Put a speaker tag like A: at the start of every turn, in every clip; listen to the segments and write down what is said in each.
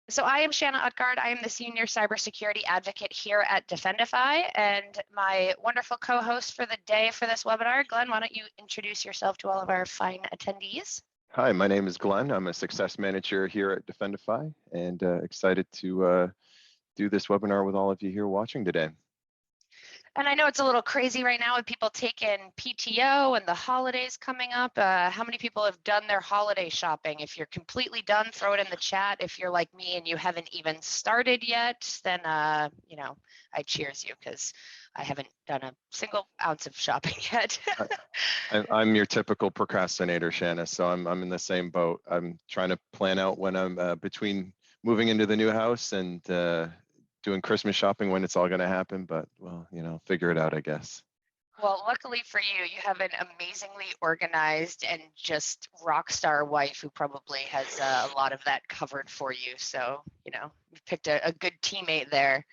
A: So I am Shanna Utgard. I am the Senior Cybersecurity Advocate here at Defendify, and my wonderful co-host for the day for this webinar, Glen, why don't you introduce yourself to all of our fine attendees?
B: Hi, my name is Glen. I'm a success manager here at Defendify and excited to do this webinar with all of you here watching today.
A: And I know it's a little crazy right now with people taking PTO and the holidays coming up. How many people have done their holiday shopping? If you're completely done, throw it in the chat. If you're like me and you haven't even started yet, then you know, I cheers you because I haven't done a single ounce of shopping yet.
B: I'm your typical procrastinator, Shanna, so I'm in the same boat. I'm trying to plan out when I'm between moving into the new house and doing Christmas shopping when it's all going to happen, but well, you know, figure it out, I guess.
A: Well, luckily for you, you have an amazingly organized and just rock star wife who probably has a lot of that covered for you. So, you know, you've picked a good teammate there.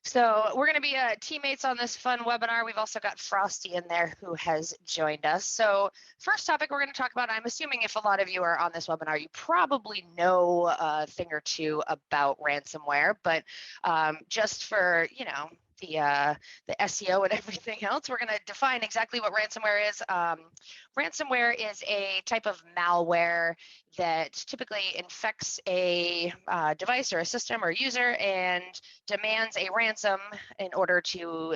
A: So we're going to be teammates on this fun webinar. We've also got Frosty in there who has joined us. So first topic we're going to talk about, I'm assuming if a lot of you are on this webinar, you probably know a thing or two about ransomware, but just for, you know, the SEO and everything else, we're going to define exactly what ransomware is. Ransomware is a type of malware that typically infects a device or a system or user and demands a ransom in order to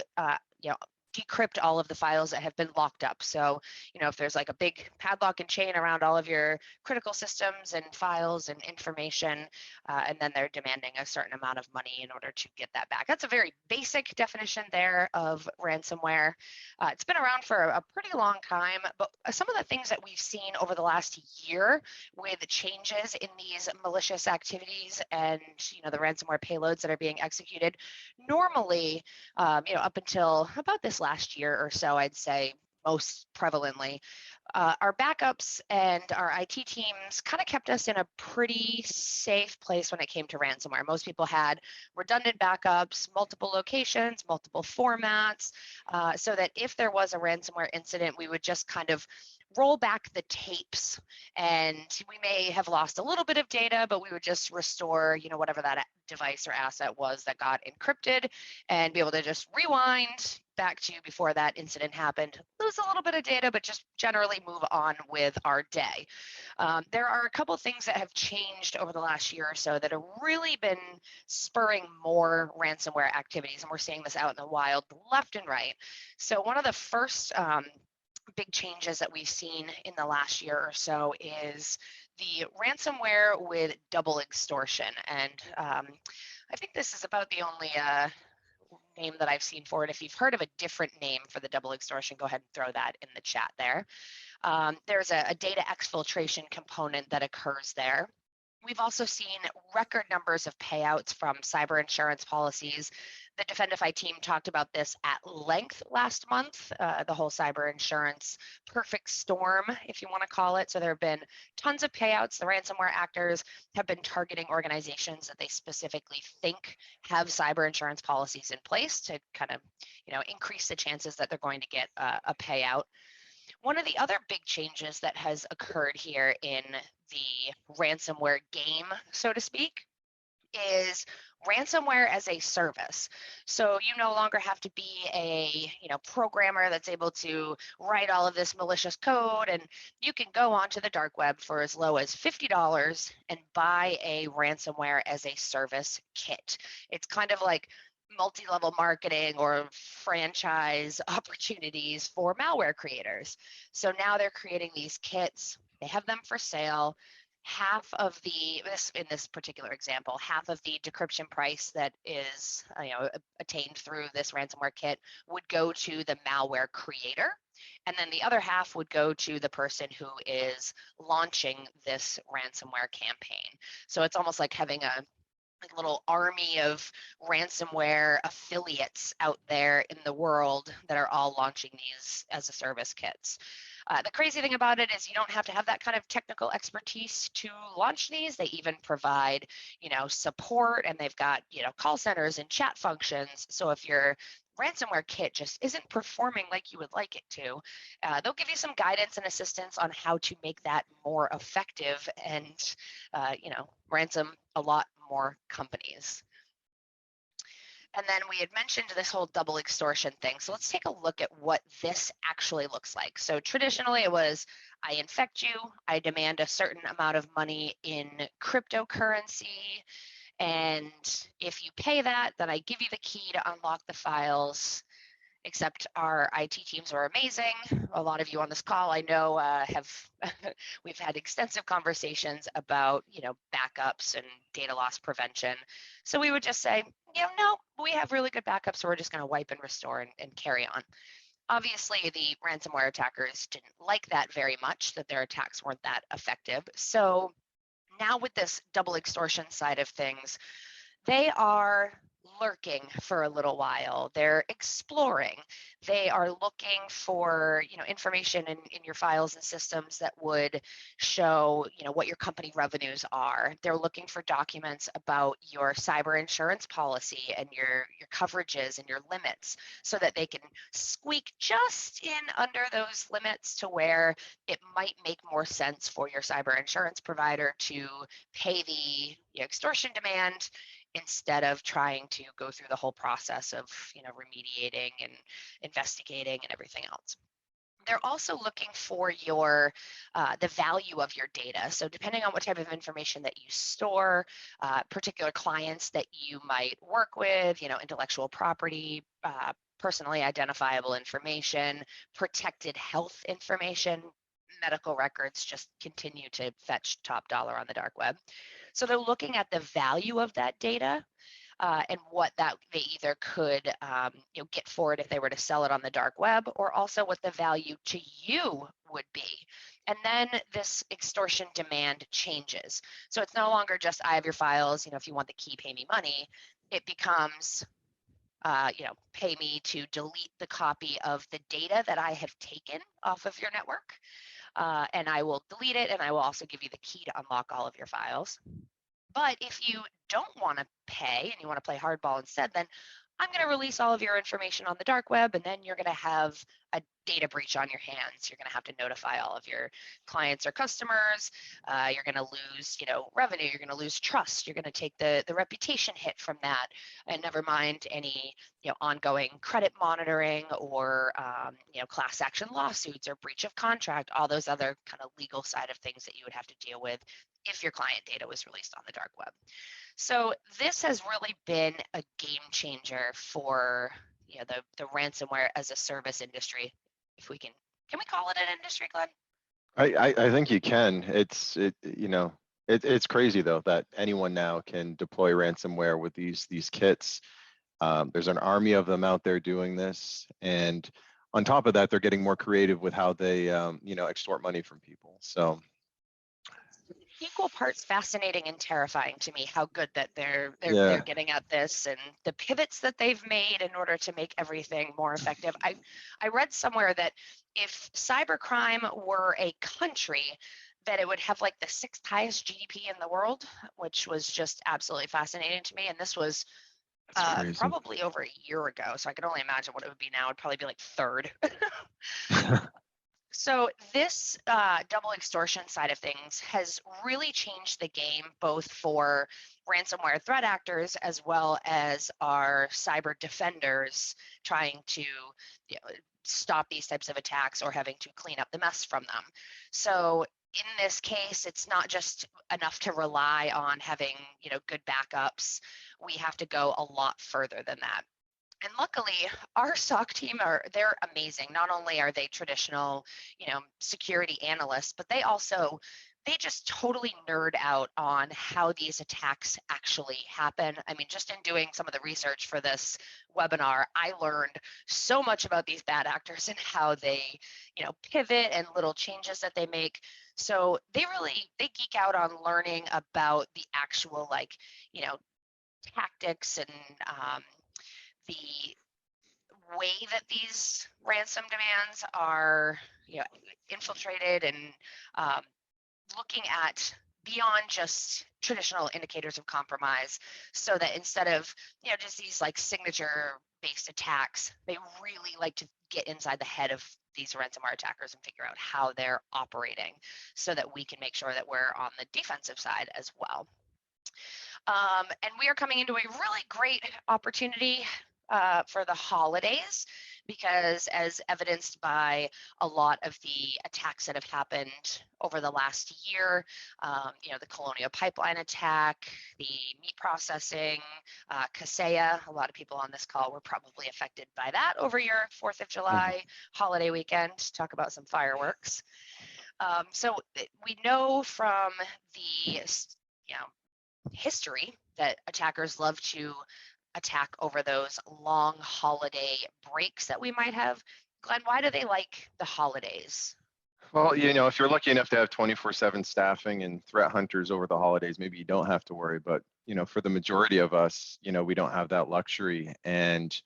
A: you know, decrypt all of the files that have been locked up. So, you know, if there's like a big padlock and chain around all of your critical systems and files and information, and then they're demanding a certain amount of money in order to get that back. That's a very basic definition there of ransomware. It's been around for a pretty long time, but some of the things that we've seen over the last year with changes in these malicious activities and, you know, the ransomware payloads that are being executed, normally, you know, up until about this last year or so, I'd say most prevalently, our backups and our IT teams kind of kept us in a pretty safe place when it came to ransomware. Most people had redundant backups, multiple locations, multiple formats, so that if there was a ransomware incident, we would just kind of roll back the tapes, and we may have lost a little bit of data, but we would just restore, you know, whatever that device or asset was that got encrypted, and be able to just rewind back to before that incident happened, lose a little bit of data, but just generally move on with our day. There are a couple of things that have changed over the last year or so that have really been spurring more ransomware activities, and we're seeing this out in the wild left and right. So one of the first big changes that we've seen in the last year or so is the ransomware with double extortion. And I think this is about the only name that I've seen for it. If you've heard of a different name for the double extortion, go ahead and throw that in the chat there. There's a data exfiltration component that occurs there. We've also seen record numbers of payouts from cyber insurance policies. The Defendify team talked about this at length last month, the whole cyber insurance perfect storm, if you want to call it. So there have been tons of payouts. The ransomware actors have been targeting organizations that they specifically think have cyber insurance policies in place to kind of, you know, increase the chances that they're going to get a payout. One of the other big changes that has occurred here in the ransomware game, so to speak, is ransomware as a service. So you no longer have to be a, you know, programmer that's able to write all of this malicious code, and you can go onto the dark web for as low as $50 and buy a ransomware as a service kit. It's kind of like multi-level marketing or franchise opportunities for malware creators. So now they're creating these kits, they have them for sale. Half of the, in this particular example, half of the decryption price that is, you know, attained through this ransomware kit would go to the malware creator, and then the other half would go to the person who is launching this ransomware campaign. So it's almost like having a little army of ransomware affiliates out there in the world that are all launching these as a service kits. The crazy thing about it is you don't have to have that kind of technical expertise to launch these. They even provide, you know, support, and they've got, you know, call centers and chat functions. So if your ransomware kit just isn't performing like you would like it to, they'll give you some guidance and assistance on how to make that more effective and, you know, ransom a lot more companies. And then we had mentioned this whole double extortion thing. So let's take a look at what this actually looks like. So traditionally it was, I infect you, I demand a certain amount of money in cryptocurrency, and if you pay that, then I give you the key to unlock the files. Except our IT teams are amazing. A lot of you on this call, I know, have we've had extensive conversations about, backups and data loss prevention. So we would just say, no, we have really good backups, so we're just going to wipe and restore and carry on. Obviously, the ransomware attackers didn't like that very much, that their attacks weren't that effective. So now with this double extortion side of things, they are lurking for a little while. They're exploring. They are looking for, information in your files and systems that would show, what your company revenues are. They're looking for documents about your cyber insurance policy and your coverages and your limits, so that they can squeak just in under those limits to where it might make more sense for your cyber insurance provider to pay the extortion demand, instead of trying to go through the whole process of, remediating and investigating and everything else. They're also looking for your the value of your data. So depending on what type of information that you store, particular clients that you might work with, intellectual property, personally identifiable information, protected health information, medical records just continue to fetch top dollar on the dark web. So they're looking at the value of that data, and what that they either could get for it if they were to sell it on the dark web, or also what the value to you would be. And then this extortion demand changes. So it's no longer just, I have your files, if you want the key, pay me money. It becomes, pay me to delete the copy of the data that I have taken off of your network. And I will delete it, and I will also give you the key to unlock all of your files. But if you don't want to pay and you want to play hardball instead, then I'm going to release all of your information on the dark web, and then you're going to have a data breach on your hands. You're going to have to notify all of your clients or customers. You're going to lose, revenue. You're going to lose trust. You're going to take the reputation hit from that, and never mind any, ongoing credit monitoring or, class action lawsuits or breach of contract, all those other kind of legal side of things that you would have to deal with if your client data was released on the dark web. So this has really been a game changer for the ransomware as a service industry. If we can we call it an industry, Glenn?
B: I think you can. It's crazy though that anyone now can deploy ransomware with these kits. There's an army of them out there doing this, and on top of that, they're getting more creative with how they extort money from people. So
A: equal parts fascinating and terrifying to me how good that they're getting at this, and the pivots that they've made in order to make everything more effective. I read somewhere that if cybercrime were a country, that it would have like the 6th highest GDP in the world, which was just absolutely fascinating to me. And this was probably over a year ago, so I could only imagine what it would be now. It'd probably be like 3rd. So this double extortion side of things has really changed the game, both for ransomware threat actors as well as our cyber defenders trying to stop these types of attacks or having to clean up the mess from them. So in this case, it's not just enough to rely on having good backups. We have to go a lot further than that. And luckily, our SOC team they're amazing. Not only are they traditional, security analysts, but they just totally nerd out on how these attacks actually happen. I mean, just in doing some of the research for this webinar, I learned so much about these bad actors and how they, pivot and little changes that they make. So they geek out on learning about the actual, tactics and the way that these ransom demands are infiltrated, and looking at beyond just traditional indicators of compromise, so that instead of just these signature based attacks, they really like to get inside the head of these ransomware attackers and figure out how they're operating, so that we can make sure that we're on the defensive side as well. And we are coming into a really great opportunity for the holidays, because as evidenced by a lot of the attacks that have happened over the last year, the Colonial Pipeline attack, the meat processing, Kaseya, a lot of people on this call were probably affected by that over your 4th of July holiday weekend. Talk about some fireworks. So we know from the history that attackers love to attack over those long holiday breaks that we might have. Glenn, why do they like the holidays?
B: Well, if you're lucky enough to have 24/7 staffing and threat hunters over the holidays, maybe you don't have to worry. But, for the majority of us, we don't have that luxury. And,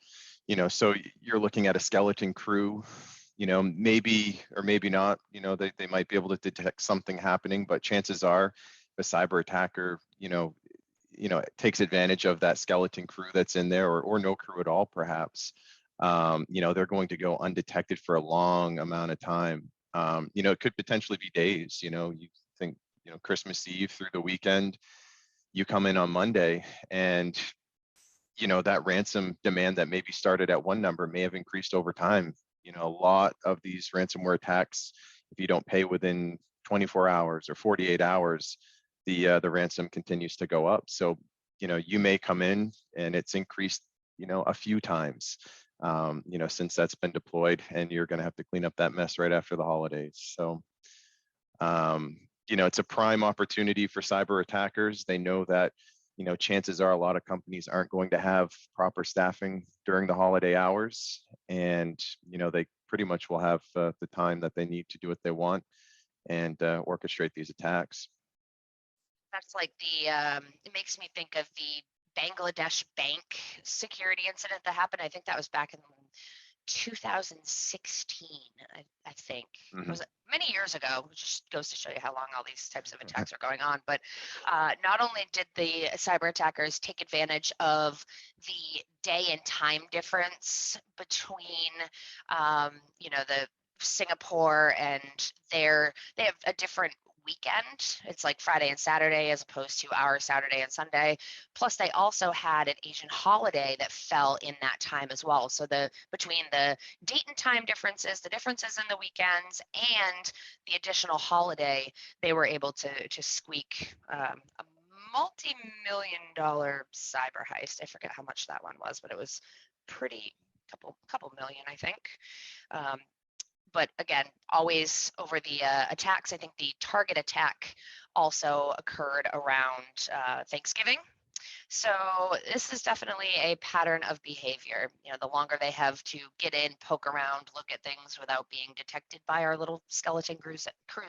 B: so you're looking at a skeleton crew, maybe or maybe not, they might be able to detect something happening, but chances are the cyber attacker, takes advantage of that skeleton crew that's in there, or no crew at all, perhaps. They're going to go undetected for a long amount of time. It could potentially be days. You think, Christmas Eve through the weekend, you come in on Monday, and that ransom demand that maybe started at one number may have increased over time. A lot of these ransomware attacks, if you don't pay within 24 hours or 48 hours, the ransom continues to go up. So, you may come in and it's increased, a few times, since that's been deployed, and you're going to have to clean up that mess right after the holidays. So, it's a prime opportunity for cyber attackers. They know that, chances are a lot of companies aren't going to have proper staffing during the holiday hours, and, they pretty much will have the time that they need to do what they want and orchestrate these attacks.
A: That's like it makes me think of the Bangladesh bank security incident that happened. I think that was back in 2016, I think. It was many years ago, which just goes to show you how long all these types of attacks are going on. But not only did the cyber attackers take advantage of the day and time difference between, the Singapore and they have a different weekend. It's like Friday and Saturday as opposed to our Saturday and Sunday. Plus, they also had an Asian holiday that fell in that time as well. So between the date and time differences, the differences in the weekends, and the additional holiday, they were able to squeak a multi-million-dollar cyber heist. I forget how much that one was, but it was pretty couple million, I think. But again, always over the attacks. I think the target attack also occurred around Thanksgiving. So this is definitely a pattern of behavior. The longer they have to get in, poke around, look at things without being detected by our little skeleton crews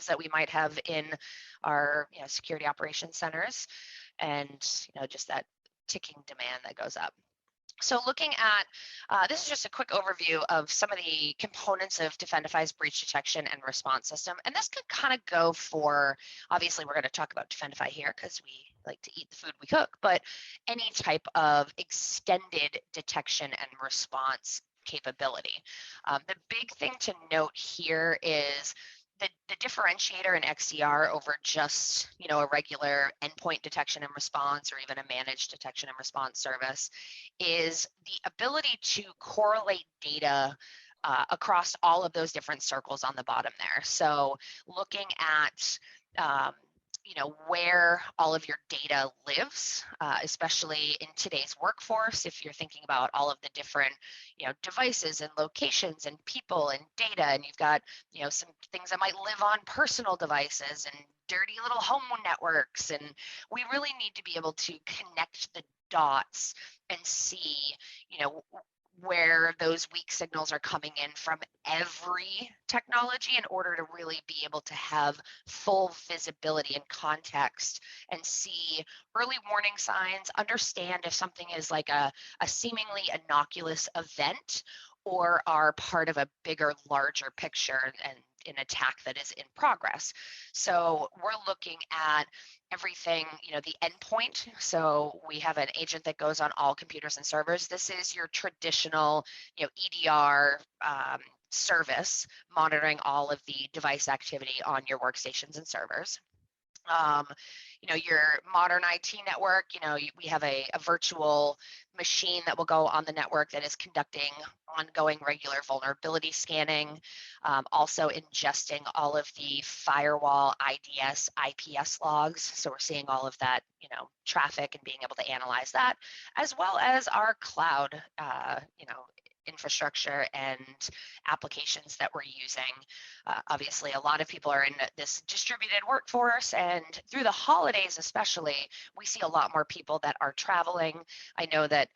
A: that we might have in our security operations centers, and just that ticking demand that goes up. So looking at, this is just a quick overview of some of the components of Defendify's breach detection and response system. And this could kind of go for, obviously we're going to talk about Defendify here because we like to eat the food we cook, but any type of extended detection and response capability. The big thing to note here is the differentiator in XDR over just a regular endpoint detection and response, or even a managed detection and response service, is the ability to correlate data across all of those different circles on the bottom there. So looking at where all of your data lives, especially in today's workforce, if you're thinking about all of the different, devices and locations and people and data, and you've got, some things that might live on personal devices and dirty little home networks. And we really need to be able to connect the dots and see, where those weak signals are coming in from every technology in order to really be able to have full visibility and context and see early warning signs, understand if something is like a seemingly innocuous event or are part of a bigger, larger picture and an attack that is in progress. So we're looking at everything, the endpoint. So we have an agent that goes on all computers and servers. This is your traditional, EDR service monitoring all of the device activity on your workstations and servers. Your modern IT network, we have a virtual machine that will go on the network that is conducting ongoing regular vulnerability scanning, also ingesting all of the firewall IDS, IPS logs. So we're seeing all of that, traffic and being able to analyze that, as well as our cloud, infrastructure and applications that we're using. Obviously, a lot of people are in this distributed workforce, and through the holidays especially, we see a lot more people that are traveling. I know that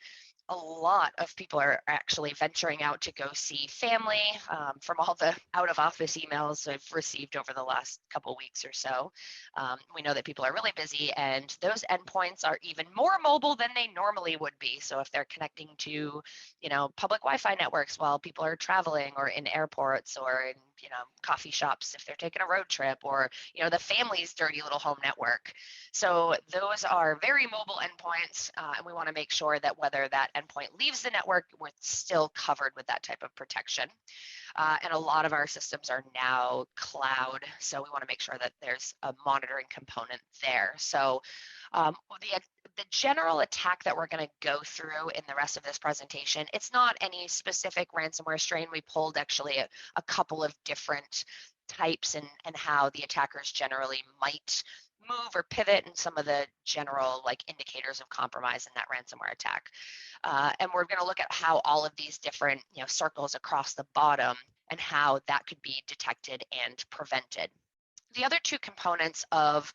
A: a lot of people are actually venturing out to go see family, from all the out of office emails I've received over the last couple of weeks or so. We know that people are really busy, and those endpoints are even more mobile than they normally would be. So if they're connecting to, public Wi-Fi networks while people are traveling, or in airports, or in, coffee shops if they're taking a road trip, or, the family's dirty little home network. So those are very mobile endpoints, and we want to make sure that whether that endpoint leaves the network, we're still covered with that type of protection. And a lot of our systems are now cloud, so we want to make sure that there's a monitoring component there. So the general attack that we're going to go through in the rest of this presentation, it's not any specific ransomware strain. We pulled actually a couple of different types and how the attackers generally might move or pivot, and some of the general indicators of compromise in that ransomware attack. And we're going to look at how all of these different circles across the bottom and how that could be detected and prevented. The other two components of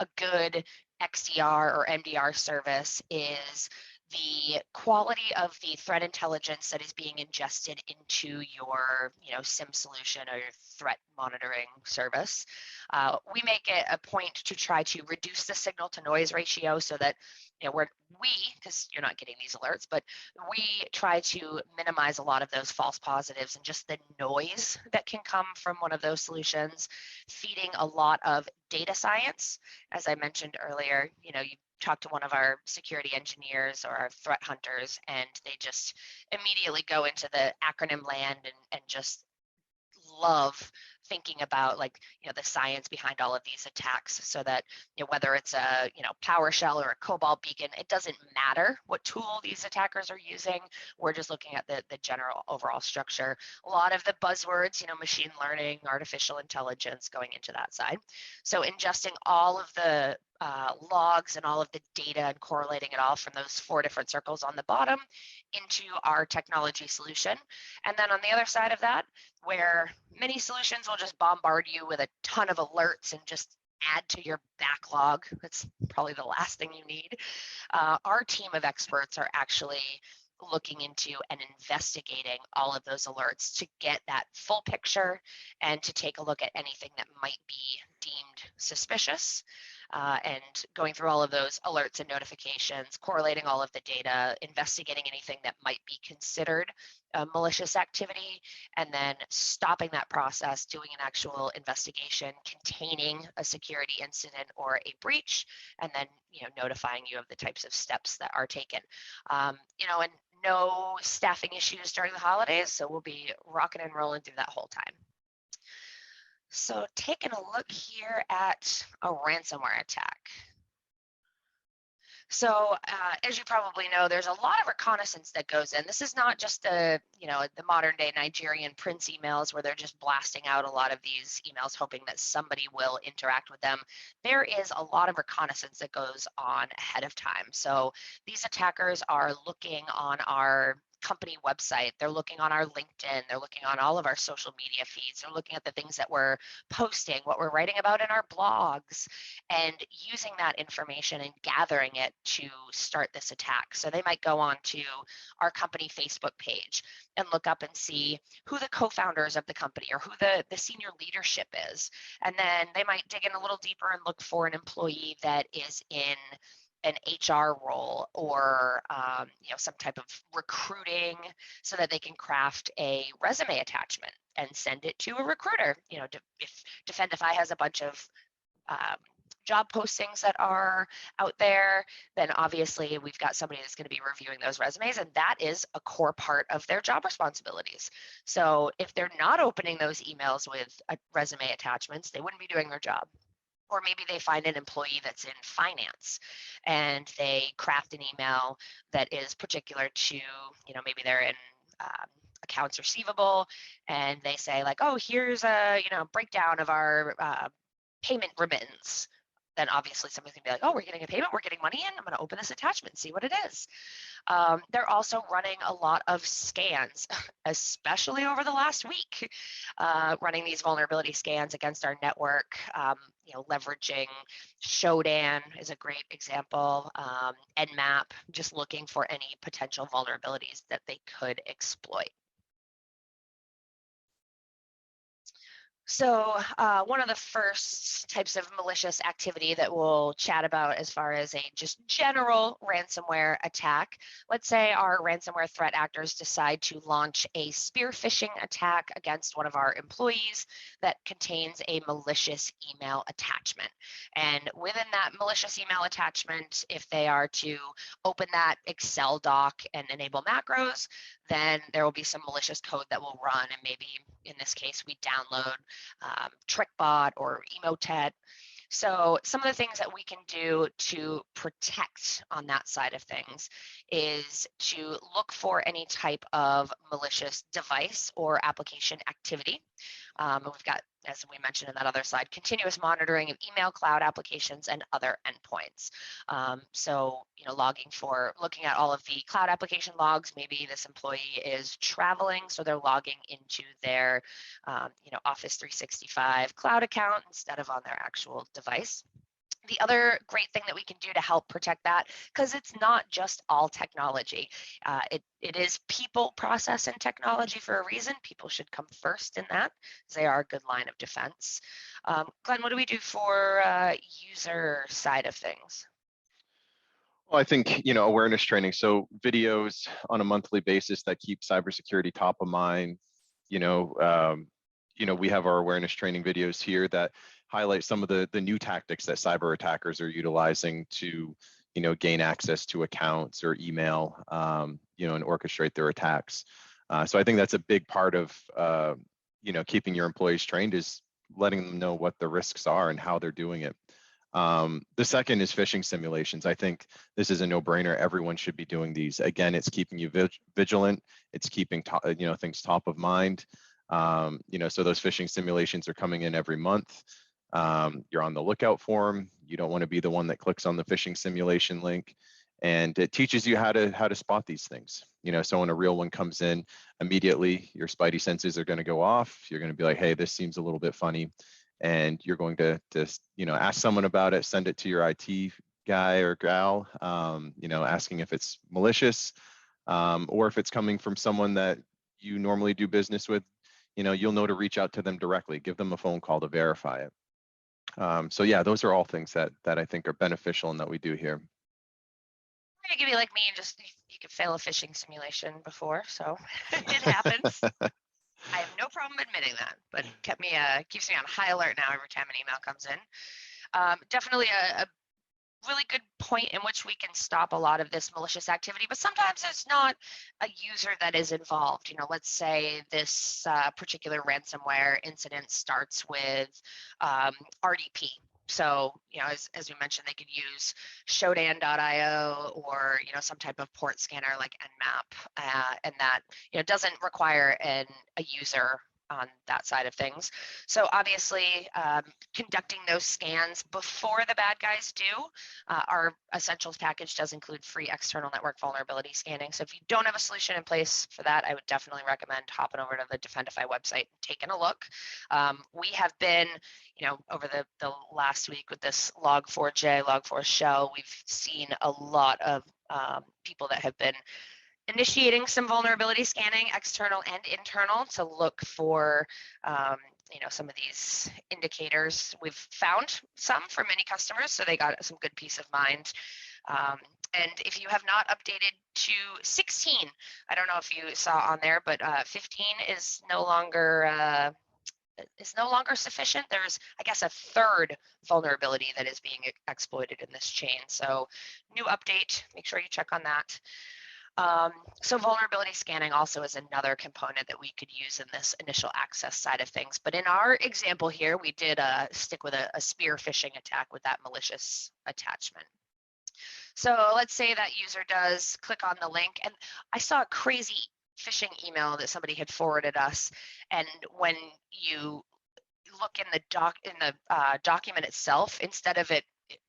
A: a good XDR or MDR service is the quality of the threat intelligence that is being ingested into your SIM solution or your threat monitoring service. We make it a point to try to reduce the signal to noise ratio so that because you're not getting these alerts, but we try to minimize a lot of those false positives and just the noise that can come from one of those solutions, feeding a lot of data science. As I mentioned earlier, you talk to one of our security engineers or our threat hunters, and they just immediately go into the acronym land and just love thinking about the science behind all of these attacks, so that whether it's a PowerShell or a COBOL beacon, it doesn't matter what tool these attackers are using. We're just looking at the general overall structure. A lot of the buzzwords, machine learning, artificial intelligence going into that side. So ingesting all of the logs and all of the data and correlating it all from those 4 different circles on the bottom into our technology solution. And then on the other side of that, where many solutions will just bombard you with a ton of alerts and just add to your backlog, that's probably the last thing you need. Our team of experts are actually looking into and investigating all of those alerts to get that full picture and to take a look at anything that might be deemed suspicious. And going through all of those alerts and notifications, correlating all of the data, investigating anything that might be considered malicious activity, and then stopping that process, doing an actual investigation containing a security incident or a breach, and then notifying you of the types of steps that are taken. And no staffing issues during the holidays, so we'll be rocking and rolling through that whole time. So taking a look here at a ransomware attack. So as you probably know, there's a lot of reconnaissance that goes in. This is not just the modern day Nigerian prince emails where they're just blasting out a lot of these emails hoping that somebody will interact with them. There is a lot of reconnaissance that goes on ahead of time. So these attackers are looking on our company website, they're looking on our LinkedIn, they're looking on all of our social media feeds, they're looking at the things that we're posting, what we're writing about in our blogs, and using that information and gathering it to start this attack. So they might go on to our company Facebook page and look up and see who the co-founders of the company or who the senior leadership is. And then they might dig in a little deeper and look for an employee that is in an HR role or some type of recruiting, so that they can craft a resume attachment and send it to a recruiter. If Defendify has a bunch of job postings that are out there, then obviously we've got somebody that's going to be reviewing those resumes, and that is a core part of their job responsibilities. So if they're not opening those emails with resume attachments, they wouldn't be doing their job. Or maybe they find an employee that's in finance and they craft an email that is particular to, maybe they're in accounts receivable, and they say like, oh, here's a, breakdown of our payment remittance. Then obviously somebody's gonna be like, oh, we're getting a payment, we're getting money in, I'm gonna open this attachment, see what it is. They're also running a lot of scans, especially over the last week, running these vulnerability scans against our network, leveraging Shodan is a great example, Nmap, just looking for any potential vulnerabilities that they could exploit. So one of the first types of malicious activity that we'll chat about as far as a just general ransomware attack, let's say our ransomware threat actors decide to launch a spear phishing attack against one of our employees that contains a malicious email attachment. And within that malicious email attachment, if they are to open that Excel doc and enable macros, then there will be some malicious code that will run, and maybe in this case we download TrickBot or Emotet. So some of the things that we can do to protect on that side of things is to look for any type of malicious device or application activity. We've got, as we mentioned in that other slide, continuous monitoring of email, cloud applications, and other endpoints. So, looking at all of the cloud application logs. Maybe this employee is traveling, so they're logging into their, Office 365 cloud account instead of on their actual device. The other great thing that we can do to help protect that, because it's not just all technology, it is people, process, and technology for a reason. People should come first in that, because they are a good line of defense. Glenn, what do we do for user side of things?
B: Well, I think, awareness training. So videos on a monthly basis that keep cybersecurity top of mind. We have our awareness training videos here that highlight some of the new tactics that cyber attackers are utilizing to, gain access to accounts or email, and orchestrate their attacks. So I think that's a big part of, keeping your employees trained, is letting them know what the risks are and how they're doing it. The second is phishing simulations. I think this is a no-brainer. Everyone should be doing these. Again, it's keeping you vigilant. It's keeping things top of mind. So those phishing simulations are coming in every month. You're on the lookout for them. You don't want to be the one that clicks on the phishing simulation link. And it teaches you how to spot these things. So when a real one comes in, immediately your spidey senses are going to go off. You're going to be like, hey, this seems a little bit funny. And you're going to ask someone about it, send it to your IT guy or gal, asking if it's malicious, or if it's coming from someone that you normally do business with. You'll know to reach out to them directly, give them a phone call to verify it. So yeah, those are all things that I think are beneficial and that we do here.
A: You're gonna be like me and just, you could fail a phishing simulation before, so it happens. I have no problem admitting that, but it keeps me on high alert now every time an email comes in. Definitely a really good point in which we can stop a lot of this malicious activity, but sometimes it's not a user that is involved. Let's say this particular ransomware incident starts with RDP. So, as we mentioned, they could use Shodan.io or, some type of port scanner like Nmap, and that, doesn't require a user on that side of things. So obviously, conducting those scans before the bad guys do. Our essentials package does include free external network vulnerability scanning. So if you don't have a solution in place for that, I would definitely recommend hopping over to the Defendify website and taking a look. We have been, over the last week with this Log4j, Log4 shell, we've seen a lot of people that have been initiating some vulnerability scanning, external and internal, to look for some of these indicators. We've found some for many customers, so they got some good peace of mind. And if you have not updated to 16, I don't know if you saw on there, but 15 is no longer sufficient. There's, I guess, a third vulnerability that is being exploited in this chain. So new update, make sure you check on that. So vulnerability scanning also is another component that we could use in this initial access side of things. But in our example here, we did stick with a spear phishing attack with that malicious attachment. So let's say that user does click on the link, and I saw a crazy phishing email that somebody had forwarded us. And when you look in the document itself, instead of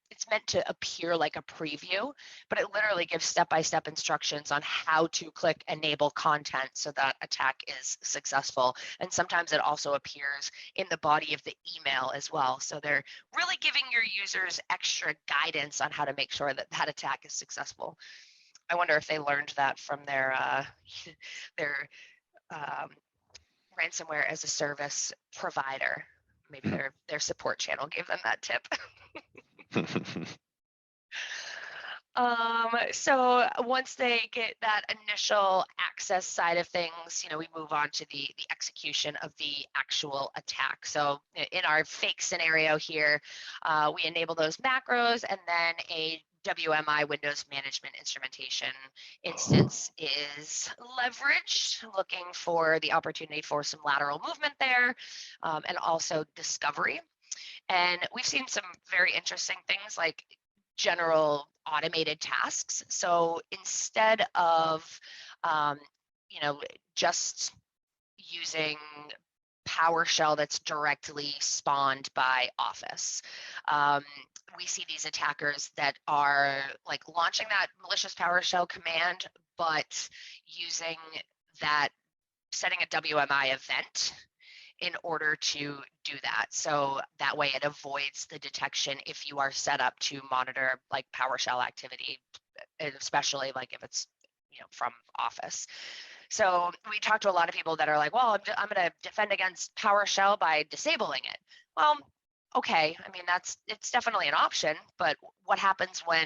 A: it's meant to appear like a preview, but it literally gives step-by-step instructions on how to click enable content so that attack is successful. And sometimes it also appears in the body of the email as well. So they're really giving your users extra guidance on how to make sure that that attack is successful. I wonder if they learned that from their their um, ransomware as a service provider. Maybe their support channel gave them that tip. So once they get that initial access side of things, we move on to the execution of the actual attack. So in our fake scenario here, we enable those macros, and then a WMI Windows Management Instrumentation instance is leveraged, looking for the opportunity for some lateral movement there, and also discovery. And we've seen some very interesting things like general automated tasks. So instead of, just using PowerShell that's directly spawned by Office, we see these attackers that are like launching that malicious PowerShell command, but using that, setting a WMI event in order to do that. So that way it avoids the detection if you are set up to monitor like PowerShell activity, especially like if it's, from Office. So we talked to a lot of people that are like, well, I'm going to defend against PowerShell by disabling it. Well, okay, I mean, it's definitely an option, but what happens when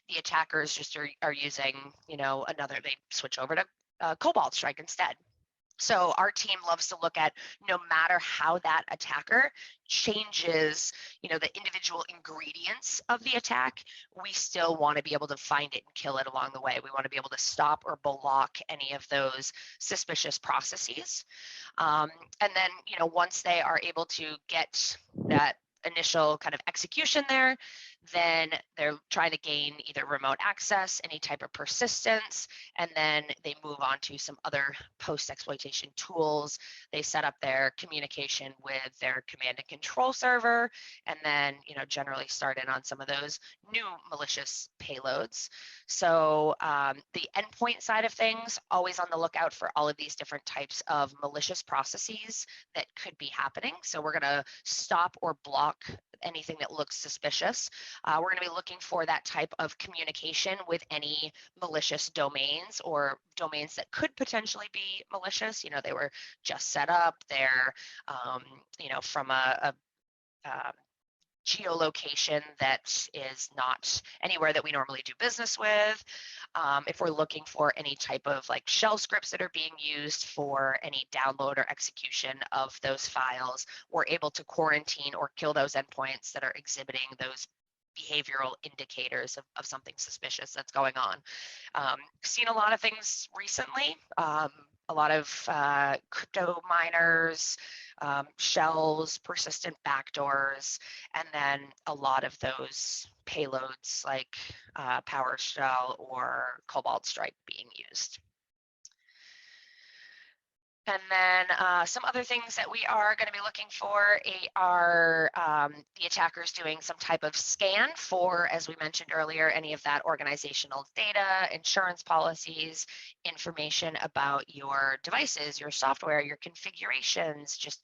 A: the attackers just are using, they switch over to Cobalt Strike instead? So our team loves to look at, no matter how that attacker changes, the individual ingredients of the attack, we still want to be able to find it and kill it along the way. We want to be able to stop or block any of those suspicious processes. And then, once they are able to get that initial kind of execution there, then they're trying to gain either remote access, any type of persistence, and then they move on to some other post-exploitation tools. They set up their communication with their command and control server, and then, generally start in on some of those new malicious payloads. So the endpoint side of things, always on the lookout for all of these different types of malicious processes that could be happening. So we're going to stop or block anything that looks suspicious. We're going to be looking for that type of communication with any malicious domains or domains that could potentially be malicious. They were just set up. They're, from a geolocation that is not anywhere that we normally do business with. If we're looking for any type of like shell scripts that are being used for any download or execution of those files, we're able to quarantine or kill those endpoints that are exhibiting those behavioral indicators of something suspicious that's going on. Seen a lot of things recently, a lot of crypto miners, shells, persistent backdoors, and then a lot of those payloads like PowerShell or Cobalt Strike being used. And then some other things that we are going to be looking for are the attackers doing some type of scan for, as we mentioned earlier, any of that organizational data, insurance policies, information about your devices, your software, your configurations, just,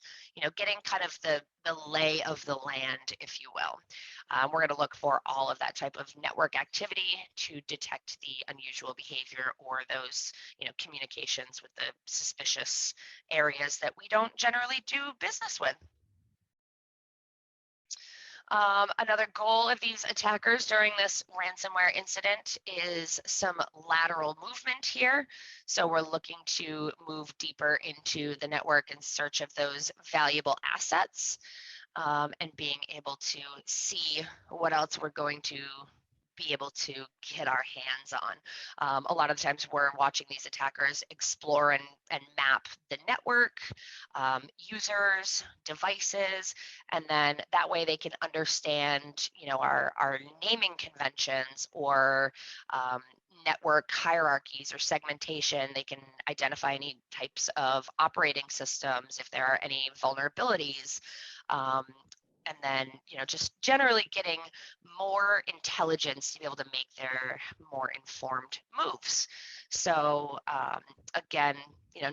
A: getting kind of the lay of the land, if you will. We're going to look for all of that type of network activity to detect the unusual behavior or those, communications with the suspicious areas that we don't generally do business with. Another goal of these attackers during this ransomware incident is some lateral movement here. So we're looking to move deeper into the network in search of those valuable assets, and being able to see what else we're going to be able to get our hands on. A lot of the times we're watching these attackers explore and map the network, users, devices, and then that way they can understand, our naming conventions or network hierarchies or segmentation. They can identify any types of operating systems if there are any vulnerabilities. And then, just generally getting more intelligence to be able to make their more informed moves. So again,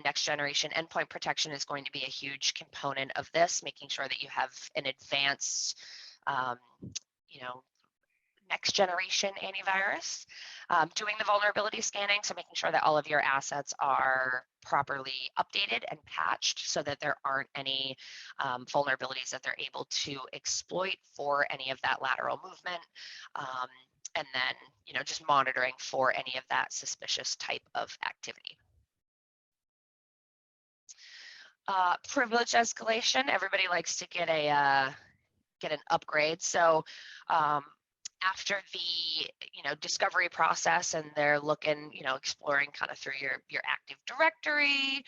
A: next generation endpoint protection is going to be a huge component of this, making sure that you have an advanced, next generation antivirus, doing the vulnerability scanning, so making sure that all of your assets are properly updated and patched so that there aren't any vulnerabilities that they're able to exploit for any of that lateral movement. And then, just monitoring for any of that suspicious type of activity. Privilege escalation. Everybody likes to get an upgrade. So after the discovery process, and they're looking, exploring kind of through your Active Directory,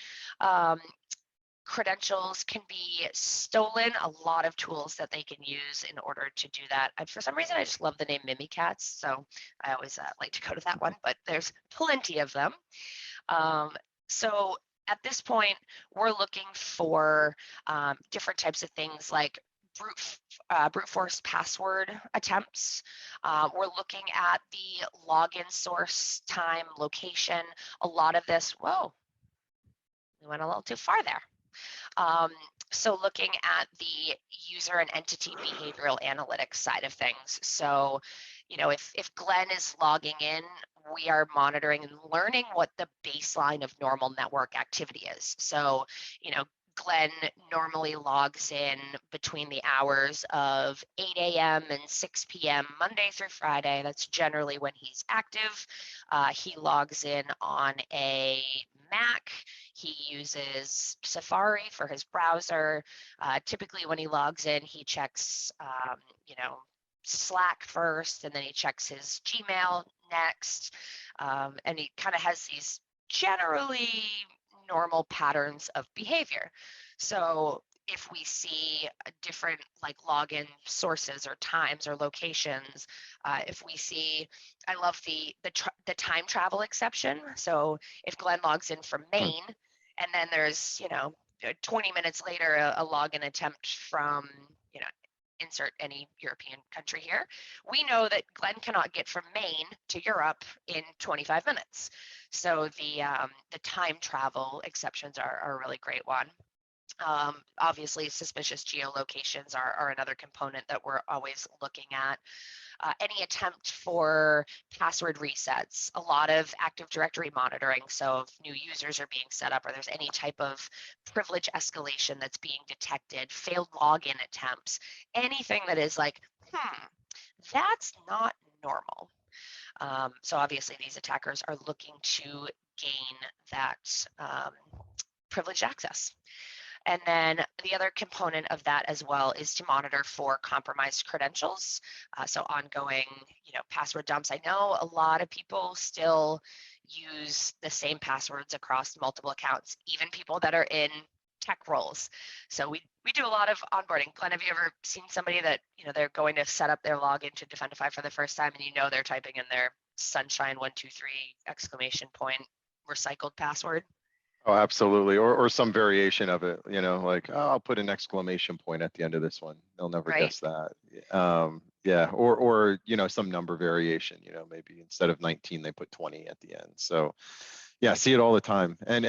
A: credentials can be stolen. A lot of tools that they can use in order to do that. For some reason, I just love the name Mimikatz, so I always like to go to that one, but there's plenty of them. So at this point, we're looking for different types of things like brute force password attempts. We're looking at the login source, time, location. A lot of this, whoa, we went a little too far there. So looking at the user and entity behavioral analytics side of things. So, if Glen is logging in, we are monitoring and learning what the baseline of normal network activity is. So, Glen normally logs in between the hours of 8 a.m. and 6 p.m. Monday through Friday. That's generally when he's active. He logs in on a Mac. He uses Safari for his browser. Typically when he logs in, he checks, Slack first, and then he checks his Gmail next. And he kind of has these generally normal patterns of behavior. So if we see different login sources or times or locations, if we see, I love the time travel exception. So if Glen logs in from Maine, and then there's 20 minutes later a login attempt from insert any European country here, we know that Glen cannot get from Maine to Europe in 25 minutes. So the time travel exceptions are a really great one. Obviously, suspicious geolocations are another component that we're always looking at. Any attempt for password resets, a lot of Active Directory monitoring. So if new users are being set up or there's any type of privilege escalation that's being detected, failed login attempts, anything that is that's not normal. So obviously these attackers are looking to gain that privileged access. And then the other component of that as well is to monitor for compromised credentials. So ongoing, password dumps. I know a lot of people still use the same passwords across multiple accounts, even people that are in tech roles. So we do a lot of onboarding. Glenn, have you ever seen somebody that, they're going to set up their login to Defendify for the first time, and they're typing in their sunshine 123 exclamation point recycled password?
B: Oh, absolutely. Or some variation of it, I'll put an exclamation point at the end of this one. They'll never guess that. Yeah. Or, some number variation, maybe instead of 19, they put 20 at the end. So yeah, see it all the time. And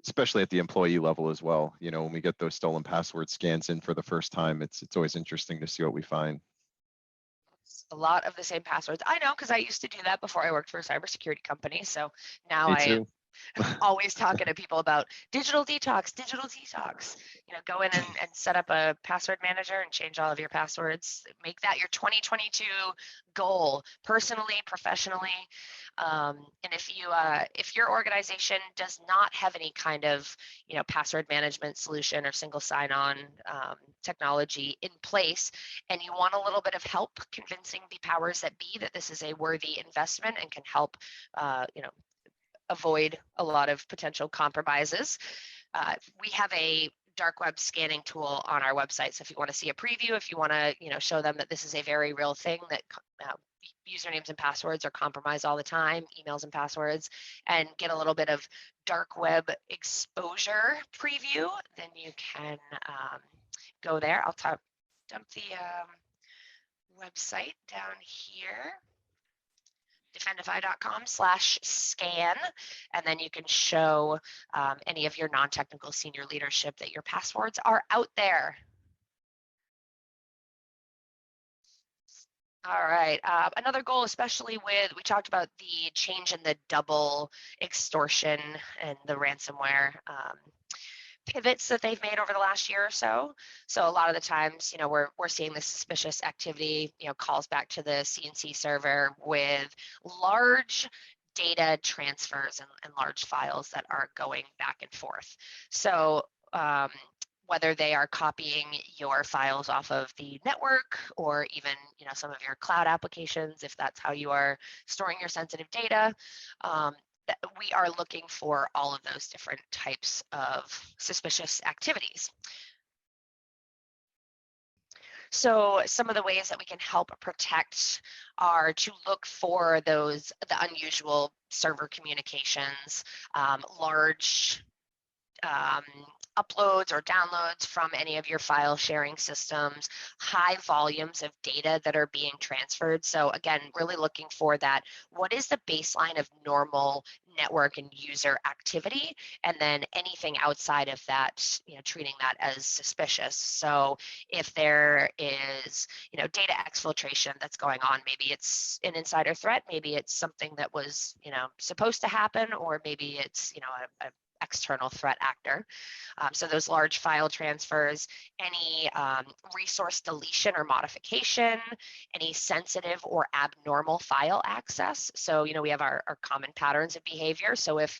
B: especially at the employee level as well. When we get those stolen password scans in for the first time, it's always interesting to see what we find.
A: A lot of the same passwords. I know, because I used to do that before I worked for a cybersecurity company. So now
B: Me too.
A: I'm always talking to people about digital detox, go in and set up a password manager and change all of your passwords. Make that your 2022 goal, personally, professionally. And if your organization does not have any kind of, password management solution or single sign-on technology in place, and you want a little bit of help convincing the powers that be that this is a worthy investment and can help, avoid a lot of potential compromises, we have a dark web scanning tool on our website. So if you want to see a preview, if you want to, show them that this is a very real thing, that usernames and passwords are compromised all the time, emails and passwords, and get a little bit of dark web exposure preview, then you can go there. I'll dump the website down here. Defendify.com/scan, and then you can show any of your non-technical senior leadership that your passwords are out there. All right, another goal, especially we talked about the change in the double extortion and the ransomware pivots that they've made over the last year or so. So a lot of the times, we're seeing this suspicious activity, calls back to the CNC server with large data transfers and large files that are going back and forth. So whether they are copying your files off of the network or even, some of your cloud applications, if that's how you are storing your sensitive data, we are looking for all of those different types of suspicious activities. So some of the ways that we can help protect are to look for the unusual server communications, large uploads or downloads from any of your file sharing systems, high volumes of data that are being transferred. So again, really looking for that, what is the baseline of normal network and user activity, and then anything outside of that, treating that as suspicious. So if there is, data exfiltration that's going on, maybe it's an insider threat, maybe it's something that was, supposed to happen, or maybe it's, a external threat actor. So those large file transfers, any resource deletion or modification, any sensitive or abnormal file access. So, we have our common patterns of behavior. So if,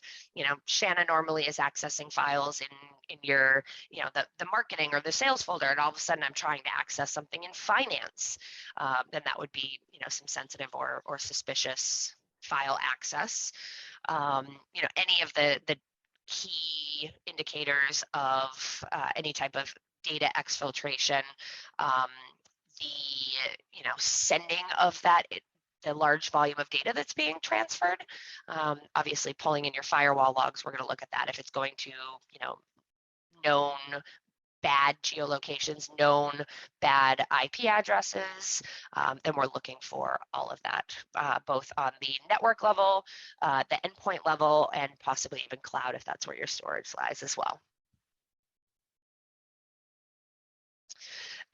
A: Shanna normally is accessing files in your, the marketing or the sales folder, and all of a sudden I'm trying to access something in finance, then that would be, some sensitive or suspicious file access. Any of the key indicators of any type of data exfiltration, the sending of the large volume of data that's being transferred. Obviously, pulling in your firewall logs, we're going to look at that. If it's going to known bad geolocations, known bad IP addresses, then we're looking for all of that, both on the network level, the endpoint level, and possibly even cloud if that's where your storage lies as well.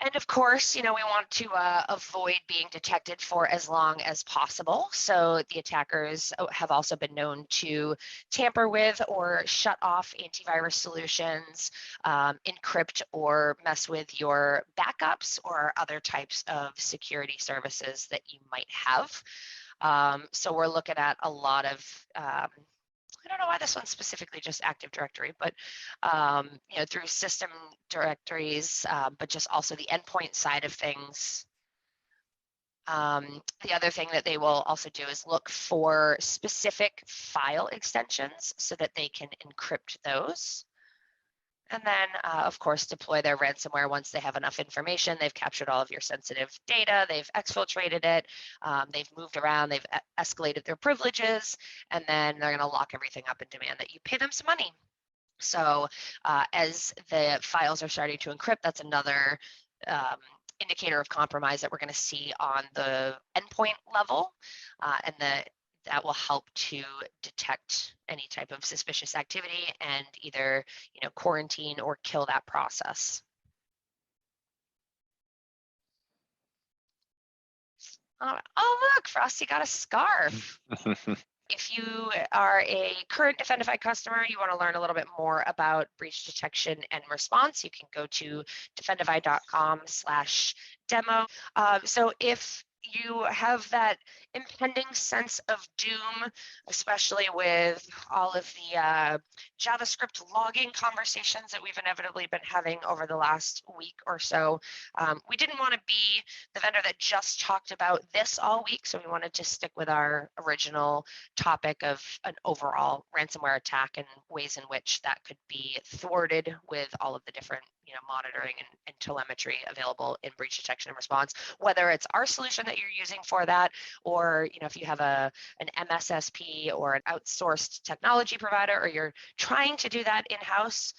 A: And of course, we want to avoid being detected for as long as possible. So the attackers have also been known to tamper with or shut off antivirus solutions, encrypt or mess with your backups or other types of security services that you might have. So we're looking at a lot of I don't know why this one's specifically just Active Directory, but through system directories, but just also the endpoint side of things. The other thing that they will also do is look for specific file extensions so that they can encrypt those. And then, of course, deploy their ransomware once they have enough information. They've captured all of your sensitive data. They've exfiltrated it. They've moved around. They've escalated their privileges. And then they're going to lock everything up and demand that you pay them some money. So as the files are starting to encrypt, that's another indicator of compromise that we're going to see on the endpoint level. And that will help to detect any type of suspicious activity and either, quarantine or kill that process. Oh, look, Frosty got a scarf. If you are a current Defendify customer, you want to learn a little bit more about breach detection and response, you can go to defendify.com/demo. So if you have that impending sense of doom, especially with all of the JavaScript logging conversations that we've inevitably been having over the last week or so, we didn't want to be the vendor that just talked about this all week, so we wanted to stick with our original topic of an overall ransomware attack and ways in which that could be thwarted with all of the different monitoring and telemetry available in breach detection and response, whether it's our solution that you're using for that, or if you have an MSSP or an outsourced technology provider, or you're trying to do that in-house,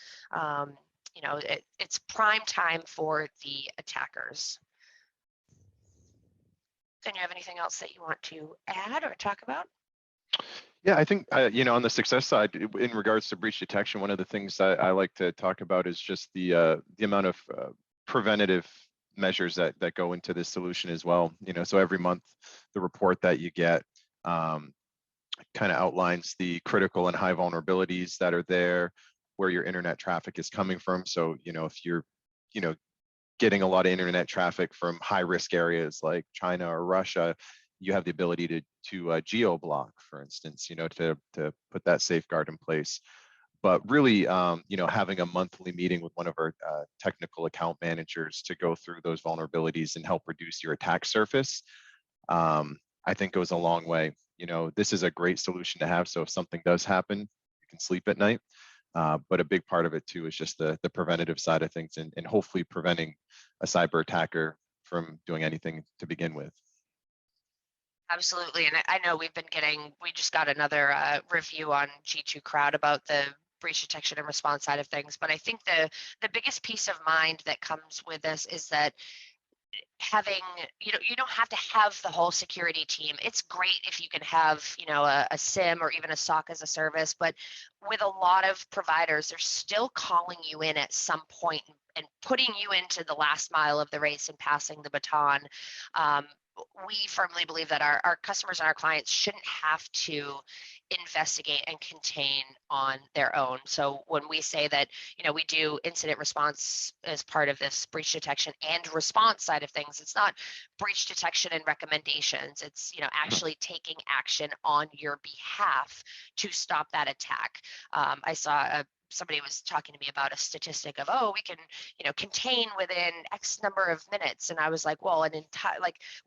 A: it's prime time for the attackers. Then you have anything else that you want to add or talk about?
B: Yeah, I think, on the success side, in regards to breach detection, one of the things that I like to talk about is just the amount of preventative measures that go into this solution as well. So every month, the report that you get kind of outlines the critical and high vulnerabilities that are there, where your internet traffic is coming from. So, if you're, getting a lot of internet traffic from high risk areas like China or Russia, you have the ability to geo block, for instance, to put that safeguard in place. But really, having a monthly meeting with one of our technical account managers to go through those vulnerabilities and help reduce your attack surface, I think goes a long way. This is a great solution to have. So if something does happen, you can sleep at night. But a big part of it too is just the preventative side of things, and hopefully preventing a cyber attacker from doing anything to begin with.
A: Absolutely, and I know we just got another review on G2 Crowd about the breach detection and response side of things, but I think the biggest peace of mind that comes with this is that having, you don't have to have the whole security team. It's great if you can have, a SIM or even a SOC as a service, but with a lot of providers, they're still calling you in at some point and putting you into the last mile of the race and passing the baton. We firmly believe that our customers and our clients shouldn't have to investigate and contain on their own. So when we say that, we do incident response as part of this breach detection and response side of things, it's not breach detection and recommendations. It's, actually taking action on your behalf to stop that attack. I saw somebody was talking to me about a statistic of, we can, contain within X number of minutes. And I was like, well,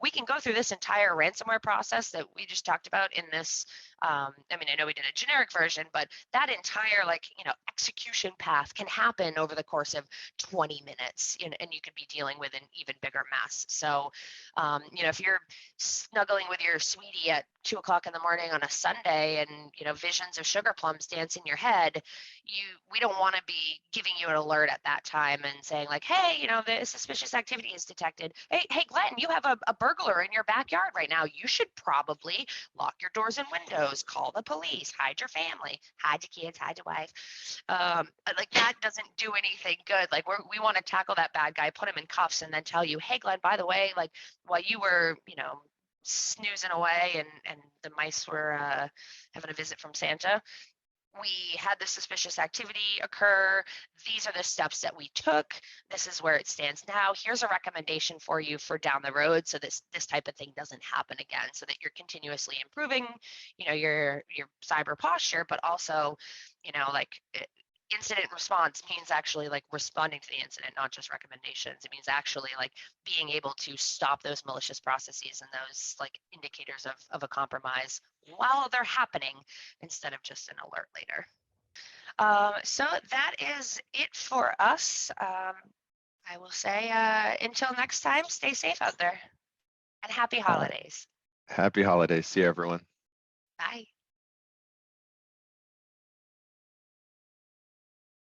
A: we can go through this entire ransomware process that we just talked about in this. I know we did a generic version, but that entire execution path can happen over the course of 20 minutes, and you could be dealing with an even bigger mess. So, if you're snuggling with your sweetie at 2 o'clock in the morning on a Sunday and, visions of sugar plums dance in your head, we don't want to be giving you an alert at that time and saying like, hey, the suspicious activity is detected. Hey, Glen, you have a burglar in your backyard right now. You should probably lock your doors and windows, call the police, hide your family, hide your kids, hide your wife. That doesn't do anything good. We want to tackle that bad guy, put him in cuffs, and then tell you, hey, Glen, by the way, while you were, snoozing away and the mice were having a visit from Santa, we had this suspicious activity occur. These are the steps that we took. This is where it stands now. Here's a recommendation for you for down the road, so this type of thing doesn't happen again, so that you're continuously improving, your cyber posture, but also, incident response means actually responding to the incident, not just recommendations. It means actually being able to stop those malicious processes and those indicators of a compromise while they're happening, instead of just an alert later. So that is it for us. I will say until next time, stay safe out there and happy holidays.
B: Happy holidays. See you, everyone.
A: Bye.